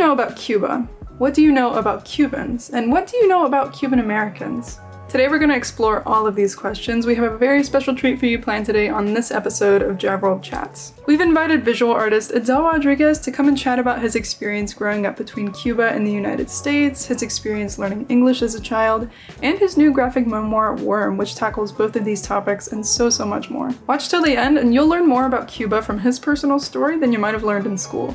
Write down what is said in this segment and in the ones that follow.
know about Cuba? What do you know about Cubans? And what do you know about Cuban Americans? Today we're going to explore all of these questions. We have a very special treat for you planned today on this episode of Jiveworld Chats. We've invited visual artist Edel Rodríguez to come and chat about his experience growing up between Cuba and the United States, his experience learning English as a child, and his new graphic memoir, Worm, which tackles both of these topics and so much more. Watch till the end and you'll learn more about Cuba from his personal story than you might have learned in school.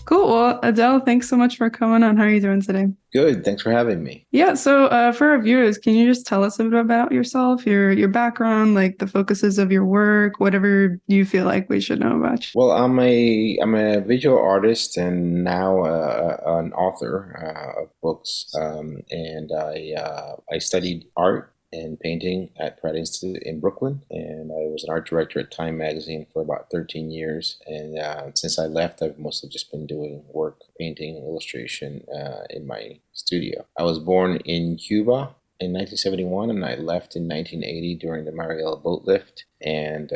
Cool. Well, Edel, thanks so much for coming on. How are you doing today? Good. Thanks for having me. Yeah. So for our viewers, can you just tell us a bit about yourself, your background, like the focuses of your work, whatever you feel like we should know about you? Well, I'm a visual artist and now an author of books. And I studied art and painting at Pratt Institute in Brooklyn, and I was an art director at Time magazine for about 13 years. And since I left, I've mostly just been doing work, painting, illustration in my studio. I was born in Cuba in 1971, and I left in 1980 during the Mariel boatlift, and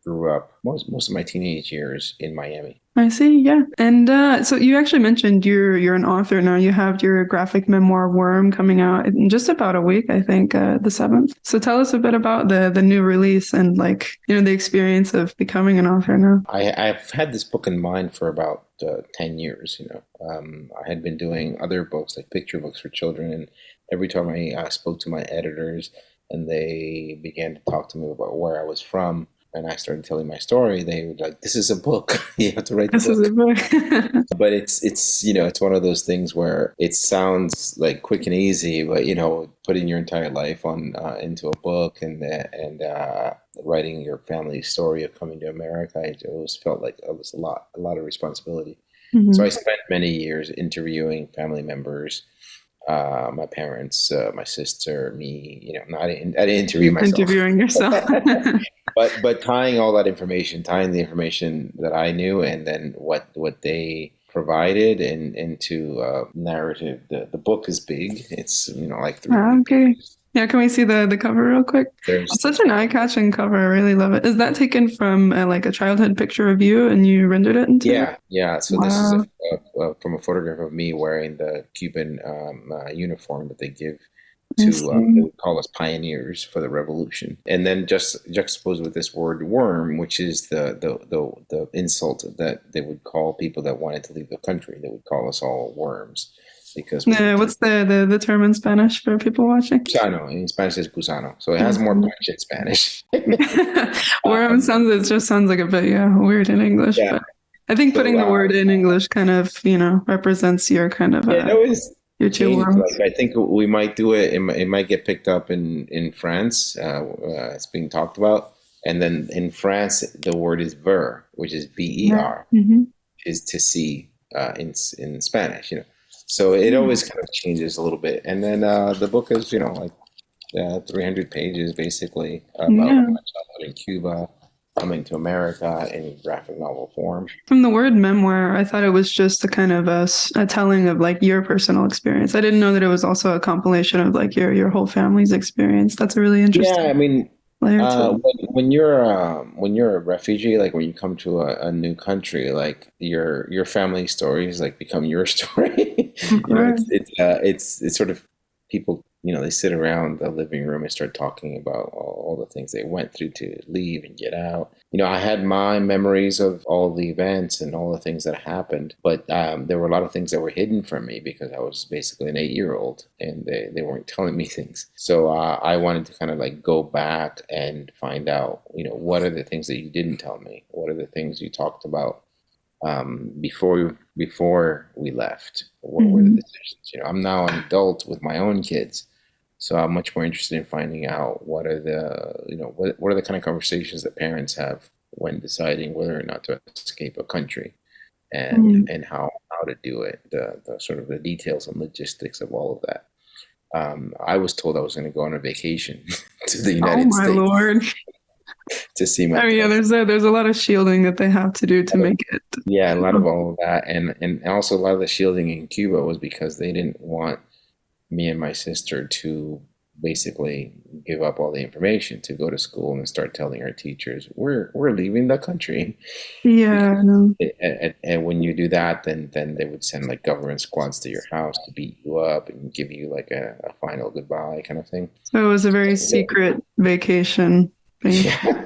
grew up most of my teenage years in Miami. I see, yeah. And so you actually mentioned you're an author now. You have your graphic memoir Worm coming out in just about a week, I think, the 7th. So tell us a bit about the new release and the experience of becoming an author now. I've had this book in mind for about 10 years. I had been doing other books, like picture books for children, and every time I spoke to my editors and they began to talk to me about where I was from, and I started telling my story, they were like, "This is a book. You have to write the book." This is a book. But it's one of those things where it sounds like quick and easy, but putting your entire life into a book and writing your family's story of coming to America, it always felt like it was a lot of responsibility. Mm-hmm. So I spent many years interviewing family members. My parents, my sister, me, I didn't interview myself. Interviewing yourself. but tying the information that I knew and then what they provided into narrative. The book is big. It's, like 3 okay. Yeah, can we see the cover real quick? It's such an eye-catching cover. I really love it. Is that taken from a childhood picture of you and you rendered it into? Yeah. So This is from a photograph of me wearing the Cuban uniform that they give to, they would call us pioneers for the revolution. And then just juxtaposed with this word worm, which is the insult that they would call people that wanted to leave the country. They would call us all worms. Because what's the term in Spanish for people watching? Gusano. In Spanish is gusano. So it has more punch in Spanish. Worm sounds like a bit weird in English. Yeah. But I think putting the word in English kind of represents your kind of your two worms. I think we might do it. It might get picked up in France. It's being talked about, and then in France the word is ver, which is BER, is to see in Spanish. So it always kind of changes a little bit. And then the book is, 300 pages basically about my childhood in Cuba, coming to America in graphic novel form. From the word memoir, I thought it was just a kind of a telling of your personal experience. I didn't know that it was also a compilation of your whole family's experience. That's a really interesting. Yeah, I mean, when you're a refugee, when you come to a new country, your family stories become your story. It's sort of people, they sit around the living room and start talking about all the things they went through to leave and get out. I had my memories of all the events and all the things that happened, but there were a lot of things that were hidden from me because I was basically an 8-year-old and they weren't telling me things. So I wanted to kind of go back and find out, what are the things that you didn't tell me? What are the things you talked about before we left? What were the decisions? I'm now an adult with my own kids. So I'm much more interested in finding out what are the kind of conversations that parents have when deciding whether or not to escape a country, and how to do it, the sort of the details and logistics of all of that. I was told I was going to go on a vacation to the United States. Oh my Lord. To see my. There's a lot of shielding that they have to do to make it. Yeah, a lot of all of that, and also a lot of the shielding in Cuba was because they didn't want me and my sister to basically give up all the information to go to school and start telling our teachers we're leaving the country. Yeah, no. And when you do that, then they would send like government squads to your house to beat you up and give you like a final goodbye kind of thing. So it was a very secret vacation thing. Yeah.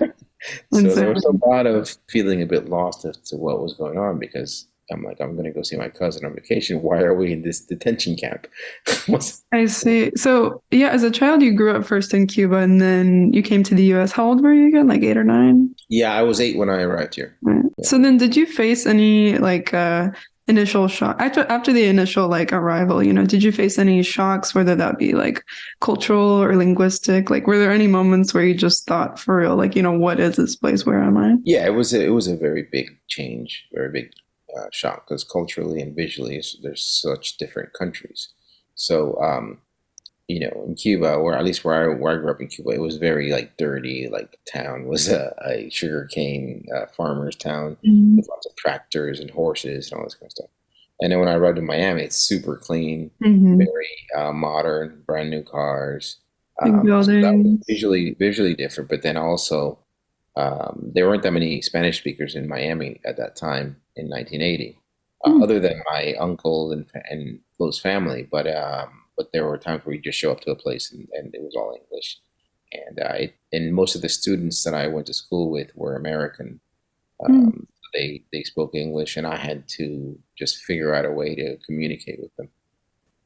So there was a lot of feeling a bit lost as to what was going on, because I'm like, I'm going to go see my cousin on vacation. Why are we in this detention camp? I see. So yeah, as a child, you grew up first in Cuba and then you came to the US. How old were you again? Like 8 or 9? Yeah, I was 8 when I arrived here. Right. Yeah. So then did you face any like initial shock after the initial like arrival, you know, did you face any shocks, whether that be like cultural or linguistic? Like were there any moments where you just thought for real, like, you know, what is this place? Where am I? Yeah, it was a very big change, very big shock, because culturally and visually there's such different countries. So you know, in Cuba, or at least where I grew up in Cuba, it was very like dirty. Like the town was a sugarcane farmer's town with lots of tractors and horses and all this kind of stuff. And then when I arrived in Miami, it's super clean, very modern, brand new cars. So that was visually different. But then also, there weren't that many Spanish speakers in Miami at that time in 1980, other than my uncle and close family. But there were times where you just show up to a place and it was all English. And most of the students that I went to school with were American. They spoke English, and I had to just figure out a way to communicate with them.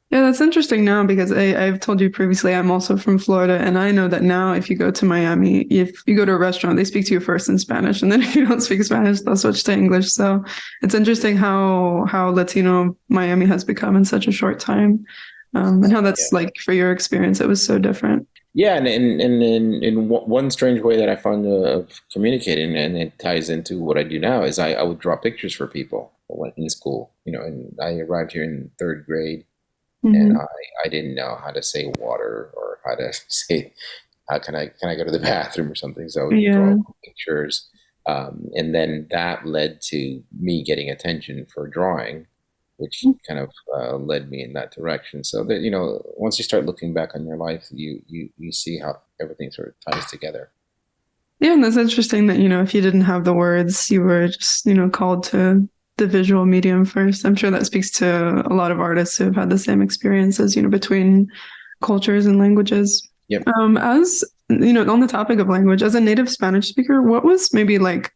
Yeah, that's interesting now, because I've told you previously, I'm also from Florida, and I know that now if you go to Miami, if you go to a restaurant, they speak to you first in Spanish, and then if you don't speak Spanish, they'll switch to English. So it's interesting how Latino Miami has become in such a short time, and how that's like for your experience, it was so different. Yeah, and in one strange way that I found of communicating, and it ties into what I do now, is I would draw pictures for people in school. You know, and I arrived here in 3rd grade. And I didn't know how to say water, or how to say, how can I go to the bathroom or something. So I would draw pictures. And then that led to me getting attention for drawing, which kind of led me in that direction. So that, you know, once you start looking back on your life, you see how everything sort of ties together. Yeah, and that's interesting that, you know, if you didn't have the words, you were just, you know, called to the visual medium first. I'm sure that speaks to a lot of artists who have had the same experiences, you know, between cultures and languages. Yep. As you know, on the topic of language, as a native Spanish speaker, what was maybe like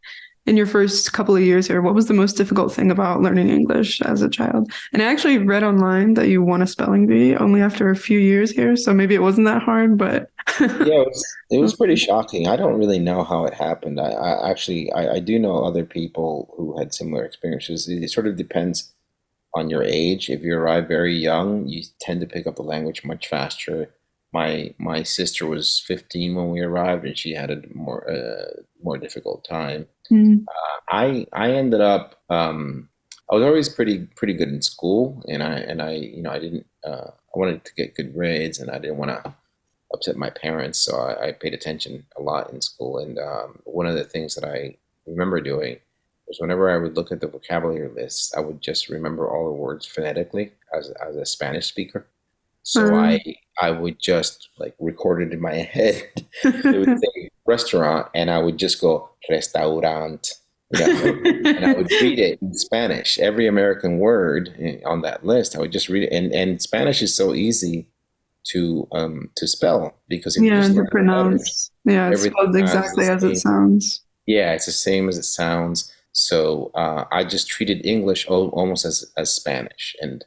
in your first couple of years here, what was the most difficult thing about learning English as a child? And I actually read online that you won a spelling bee only after a few years here, so maybe it wasn't that hard, but yeah, it was pretty shocking. I don't really know how it happened. I do know other people who had similar experiences. It sort of depends on your age. If you arrive very young, you tend to pick up the language much faster. My sister was 15 when we arrived, and she had a more difficult time. I ended up I was always pretty good in school, and I you know, I wanted to get good grades, and I didn't want to upset my parents, so I paid attention a lot in school. And one of the things that I remember doing was, whenever I would look at the vocabulary list, I would just remember all the words phonetically as a Spanish speaker. So I would just like record it in my head. It would say restaurant, and I would just go restaurant, you know, and I would read it in Spanish. Every American word on that list, I would just read it. And Spanish is so easy to spell, because if you just to pronounce, it's spelled exactly as it sounds. Yeah, it's the same as it sounds. So I just treated English almost as Spanish, and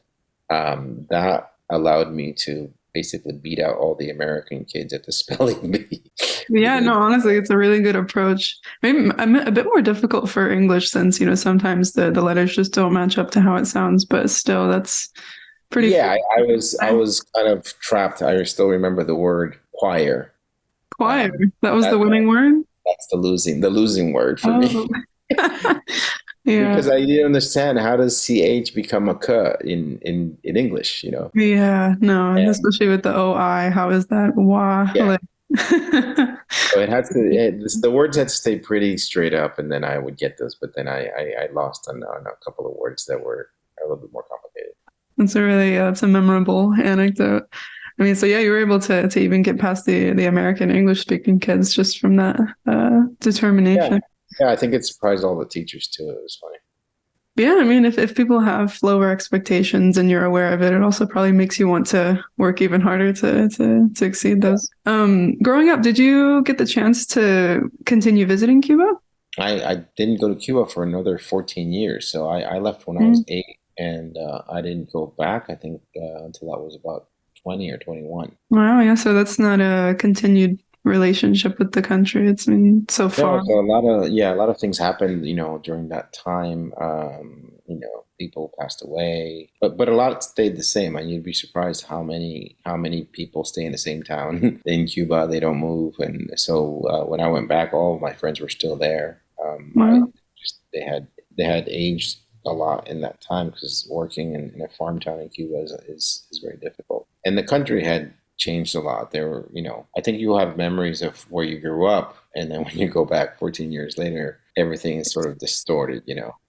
that allowed me to basically beat out all the American kids at the spelling bee. Yeah, no, honestly, it's a really good approach. Maybe a bit more difficult for English, since, you know, sometimes the letters just don't match up to how it sounds, but still, that's pretty. Yeah, I was kind of trapped. I still remember the word choir. Choir. That was the winning word? That's the losing word for me. Yeah. Because I didn't understand, how does CH become a K in English, you know? Yeah, no, and especially with the OI, how is that? Wah. Yeah. Like... So the words had to stay pretty straight up, and then I would get those. But then I lost on a couple of words that were a little bit more complicated. That's a memorable anecdote. I mean, so yeah, you were able to even get past the American English speaking kids just from that Yeah, determination. yeah. I think it surprised all the teachers too. It was funny. Yeah, I mean, if people have lower expectations and you're aware of it, it also probably makes you want to work even harder to exceed those. Growing up, did you get the chance to continue visiting Cuba? I didn't go to Cuba for another 14 years. So I left when I was 8, and I didn't go back, I think, until I was about 20 or 21. Wow, yeah, so that's not a continued relationship with the country. It's been so No, far. so a lot of things happened, during that time. People passed away, but a lot stayed the same. And you'd be surprised how many people stay in the same town in Cuba. They don't move, and so when I went back, all of my friends were still there. I Wow. just they had aged a lot in that time because working in a farm town in Cuba is very difficult, and the country had changed a lot. There were, I think you have memories of where you grew up, and then when you go back 14 years later, everything is sort of distorted.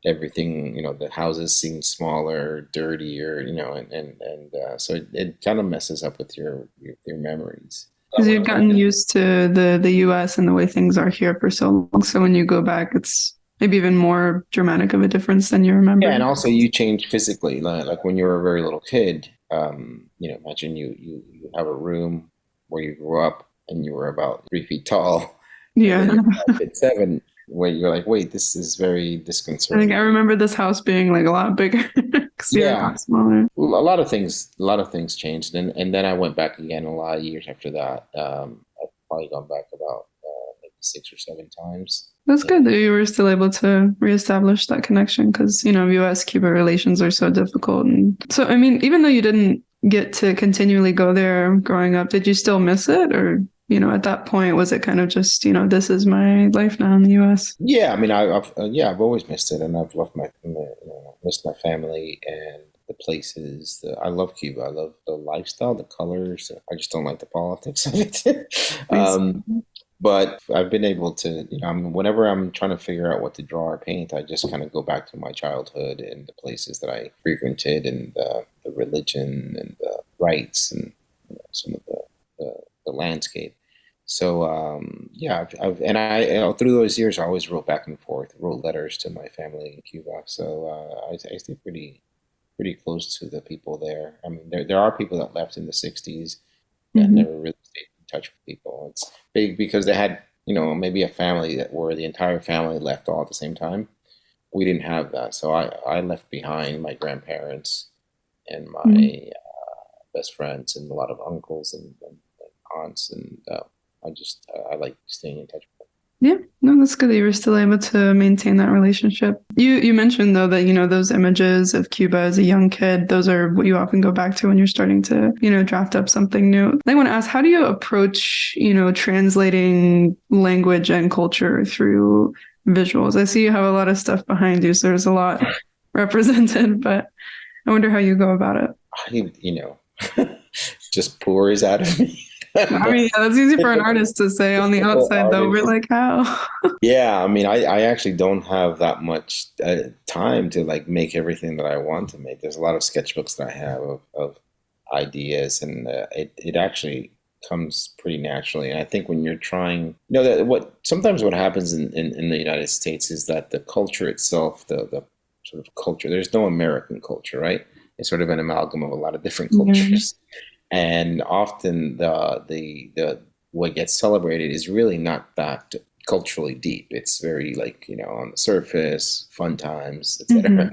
Everything, the houses seem smaller, dirtier, and so it kind of messes up with your memories. Because you've gotten used to the US and the way things are here for so long. So when you go back, it's maybe even more dramatic of a difference than you remember. Yeah, and also you change physically. Like when you were a very little kid, imagine you have a room where you grew up and you were about 3 feet tall, and Yeah. then you're 5'7", where you're like, wait, this is very I disconcerting. think I remember this house being like a lot bigger because you're a Yeah, lot smaller. a lot of things changed, and then I went back again a lot of years after that. I've probably gone back about maybe 6 or 7 times. That's And good that you were still able to reestablish that connection because, US-Cuba relations are so difficult. And so, I mean, even though you didn't get to continually go there growing up, did you still miss it? Or, at that point, was it kind of just, this is my life now in the US? yeah, I mean, I've always missed it, and I've loved missed my family and the places. I love Cuba. I love the lifestyle, the colors. I just don't like the politics of it. Please. But I've been able to, whenever I'm trying to figure out what to draw or paint, I just kind of go back to my childhood and the places that I frequented, and the religion and the rites, and some of the landscape. So yeah, and through those years, I always wrote back and forth, wrote letters to my family in Cuba. So I stay pretty close to the people there. I mean, there are people that left in the '60s that never really stayed in touch with people. It's big because they had, maybe a family where the entire family left all at the same time. We didn't have that, so I left behind my grandparents and my best friends and a lot of uncles and aunts, and I like staying in touch with them. Yeah, no, that's good that you were still able to maintain that relationship. You mentioned though that those images of Cuba as a young kid, those are what you often go back to when you're starting to draft up something new. I want to ask, how do you approach translating language and culture through visuals? I see you have a lot of stuff behind you, so there's a lot represented, but I wonder how you go about it. Just pours out of me. I mean, yeah, that's easy for an artist to say. On the outside, though, we're like, how? Yeah, I mean, I actually don't have that much time to like make everything that I want to make. There's a lot of sketchbooks that I have of ideas, and it actually comes pretty naturally. And I think when you're trying, that what happens in the United States is that the culture itself, the sort of culture, there's no American culture, right? It's sort of an amalgam of a lot of different cultures. And often the what gets celebrated is really not that culturally deep. It's very like, on the surface, fun times, etc.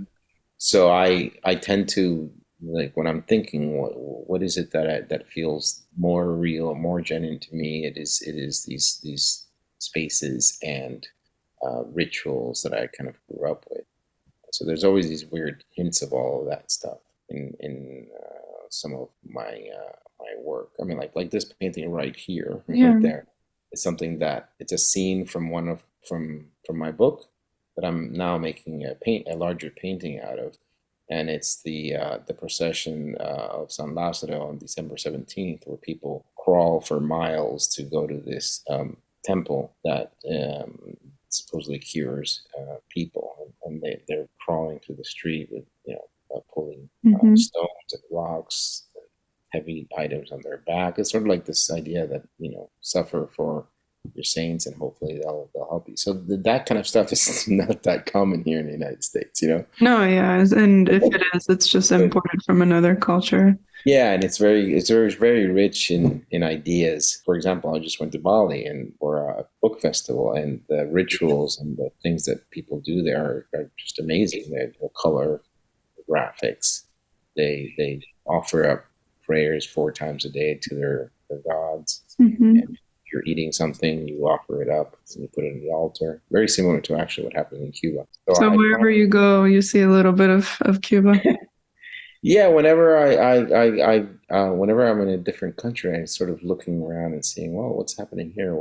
So I tend to, like, when I'm thinking what is it that feels more real, more genuine to me, it is these spaces and rituals that I kind of grew up with. So there's always these weird hints of all of that stuff in some of my work. I mean, like this painting right here, right there. It's something that it's a scene from my book that I'm now making a larger painting out of, and it's the procession of San Lázaro on December 17th, where people crawl for miles to go to this temple that supposedly cures people, and they're crawling through the street with pulling stones and rocks, heavy items on their back. It's sort of like this idea that, suffer for your saints and hopefully they'll help you. So that kind of stuff is not that common here in the United States, No, yeah, and if it is, it's just imported from another culture. Yeah, and it's very rich in ideas. For example, I just went to Bali and for a book festival, and the rituals and the things that people do there are just amazing. The color, the graphics. They offer up prayers 4 times a day to their gods. Mm-hmm. And if you're eating something, you offer it up and you put it on the altar. Very similar to actually what happens in Cuba. So wherever you go, you see a little bit of Cuba. Yeah, whenever whenever I'm in a different country, I'm sort of looking around and seeing, well, what's happening here?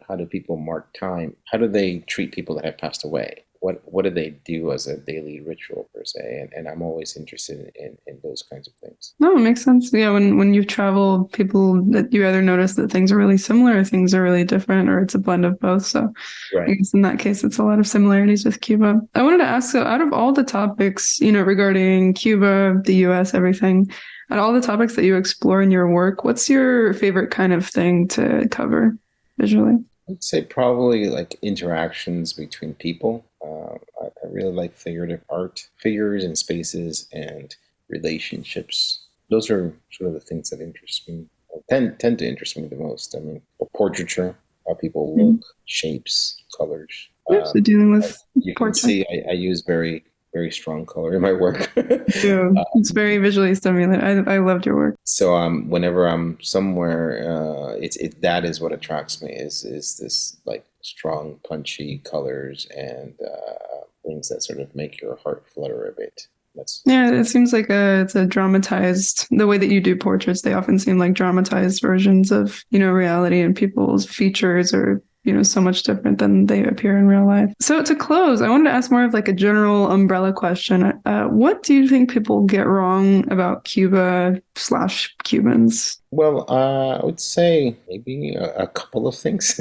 How do people mark time? How do they treat people that have passed away? What do they do as a daily ritual per se? And I'm always interested in those kinds of things. No, it makes sense. Yeah, when you've traveled, people that you either notice that things are really similar or things are really different, or it's a blend of both. So Right. I guess in that case, it's a lot of similarities with Cuba. I wanted to ask, so out of all the topics, regarding Cuba, the US, everything, out of all the topics that you explore in your work, what's your favorite kind of thing to cover visually? I'd say probably like interactions between people. I really like figurative art, figures and spaces and relationships. Those are sort of the things that interest me, or tend to interest me the most. I mean, portraiture, how people look, shapes, colors. So dealing with You can see I use very, very strong color in my work. Yeah, it's very visually stimulating. I loved your work. So whenever I'm somewhere, that is what attracts me is this like strong, punchy colors and things that sort of make your heart flutter a bit. Yeah, it seems like it's a dramatized. The way that you do portraits, they often seem like dramatized versions of reality, and people's features are so much different than they appear in real life. So to close, I wanted to ask more of like a general umbrella question. What do you think people get wrong about Cuba/Cubans? Well, I would say maybe a couple of things.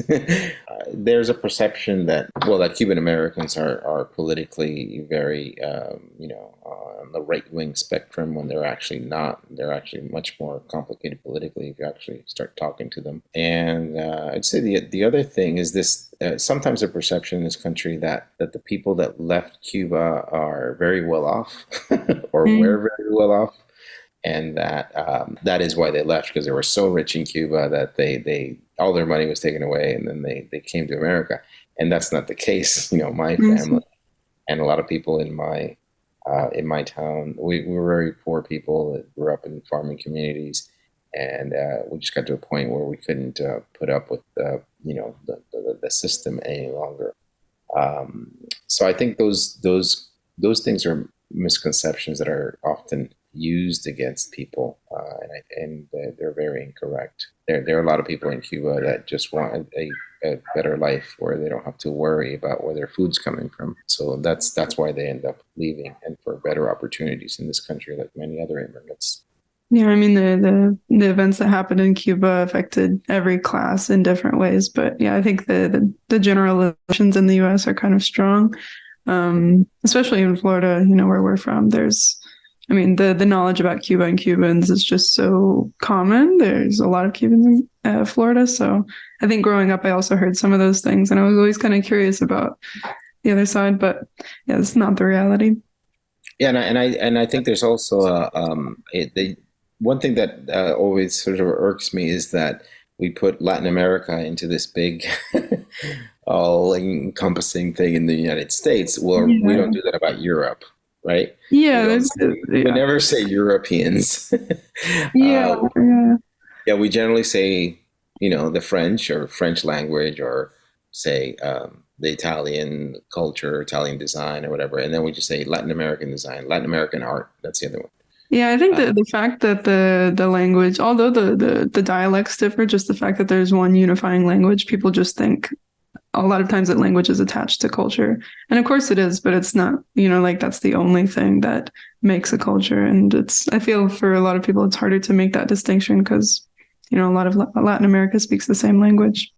There's a perception that Cuban Americans are politically very, on the right-wing spectrum when they're actually not. They're actually much more complicated politically if you actually start talking to them. And I'd say the other thing is this, sometimes a perception in this country that the people that left Cuba are very well off or were very well off. And that is why they left, because they were so rich in Cuba that they all their money was taken away, and then they came to America. And that's not the case. My family and a lot of people in my town, we were very poor people that grew up in farming communities, and we just got to a point where we couldn't put up with the system any longer. So I think those things are misconceptions that are often used against people, and they're very incorrect. There are a lot of people in Cuba that just want a better life where they don't have to worry about where their food's coming from. So that's why they end up leaving, and for better opportunities in this country, like many other immigrants. Yeah, I mean the events that happened in Cuba affected every class in different ways, but yeah, I think the generalizations in the U.S. are kind of strong, especially in Florida, where we're from. The knowledge about Cuba and Cubans is just so common. There's a lot of Cubans in Florida. So I think growing up, I also heard some of those things, and I was always kind of curious about the other side, but yeah, it's not the reality. Yeah. And I think there's also one thing that always sort of irks me is that we put Latin America into this big all-encompassing thing in the United States. Well, we don't do that about Europe. Right? Yeah, we never say Europeans. Yeah. We generally say, the French or French language, or say the Italian culture, Italian design, or whatever, and then we just say Latin American design, Latin American art. That's the other one. Yeah, I think the fact that the language, although the dialects differ, just the fact that there's one unifying language, people just think a lot of times that language is attached to culture. And of course it is, but it's not, that's the only thing that makes a culture. And I feel for a lot of people, it's harder to make that distinction because, a lot of Latin America speaks the same language.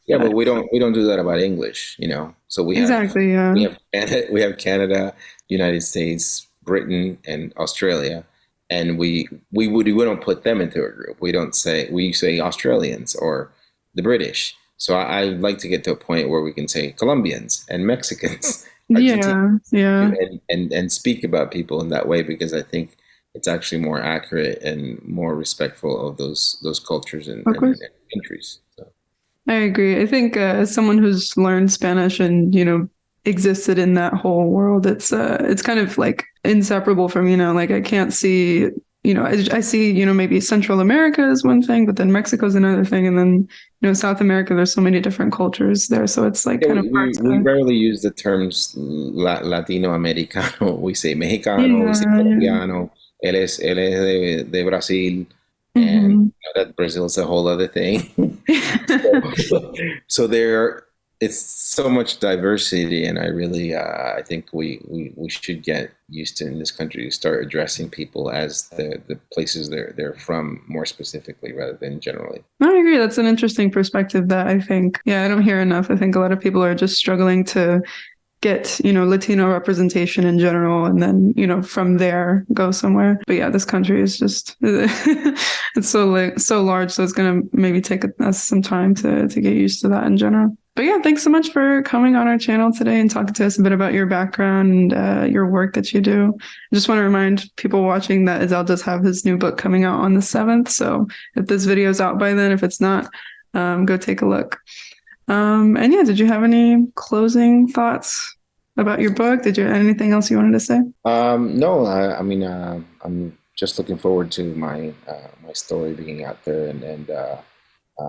Yeah, but we don't do that about English, So we have we have Canada, United States, Britain, and Australia, and we don't put them into a group. We say Australians or the British. So I'd like to get to a point where we can say Colombians and Mexicans, and speak about people in that way, because I think it's actually more accurate and more respectful of those cultures and countries. So. I agree. I think as someone who's learned Spanish and existed in that whole world, it's kind of like inseparable from like I can't see. I see, maybe Central America is one thing, but then Mexico is another thing. And then, South America, there's so many different cultures there. So it's like kind of we rarely use the terms Latino Americano. We say Mexicano, we say Colombiano, él es de Brazil. And that Brazil is a whole other thing. so it's so much diversity, and I think we should get used to in this country to start addressing people as the places they're from more specifically rather than generally. I agree. That's an interesting perspective that I think, I don't hear enough. I think a lot of people are just struggling to get, Latino representation in general, and then, from there go somewhere. But yeah, this country is just, it's so large. So it's going to maybe take us some time to get used to that in general. But yeah, thanks so much for coming on our channel today and talking to us a bit about your background and your work that you do. I just want to remind people watching that Edel does have his new book coming out on the 7th. So if this video is out by then, if it's not, go take a look. And yeah, did you have any closing thoughts about your book? Anything else you wanted to say? No, I mean, I'm just looking forward to my story being out there, and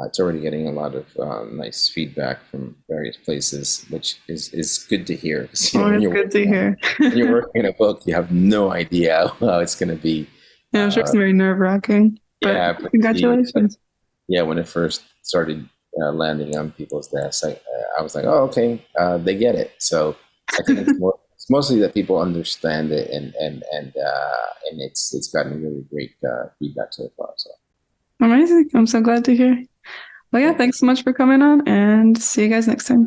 it's already getting a lot of nice feedback from various places, which is good to hear. It's good to hear. When you're working on a book, you have no idea how it's going to be. Yeah, I'm sure it's very nerve-wracking. Yeah, congratulations. When it first started landing on people's desks, I was like, oh, okay, they get it. So I think it's mostly that people understand it, and it's gotten really great feedback so far. So amazing! I'm so glad to hear. Well, yeah, thanks so much for coming on, and see you guys next time.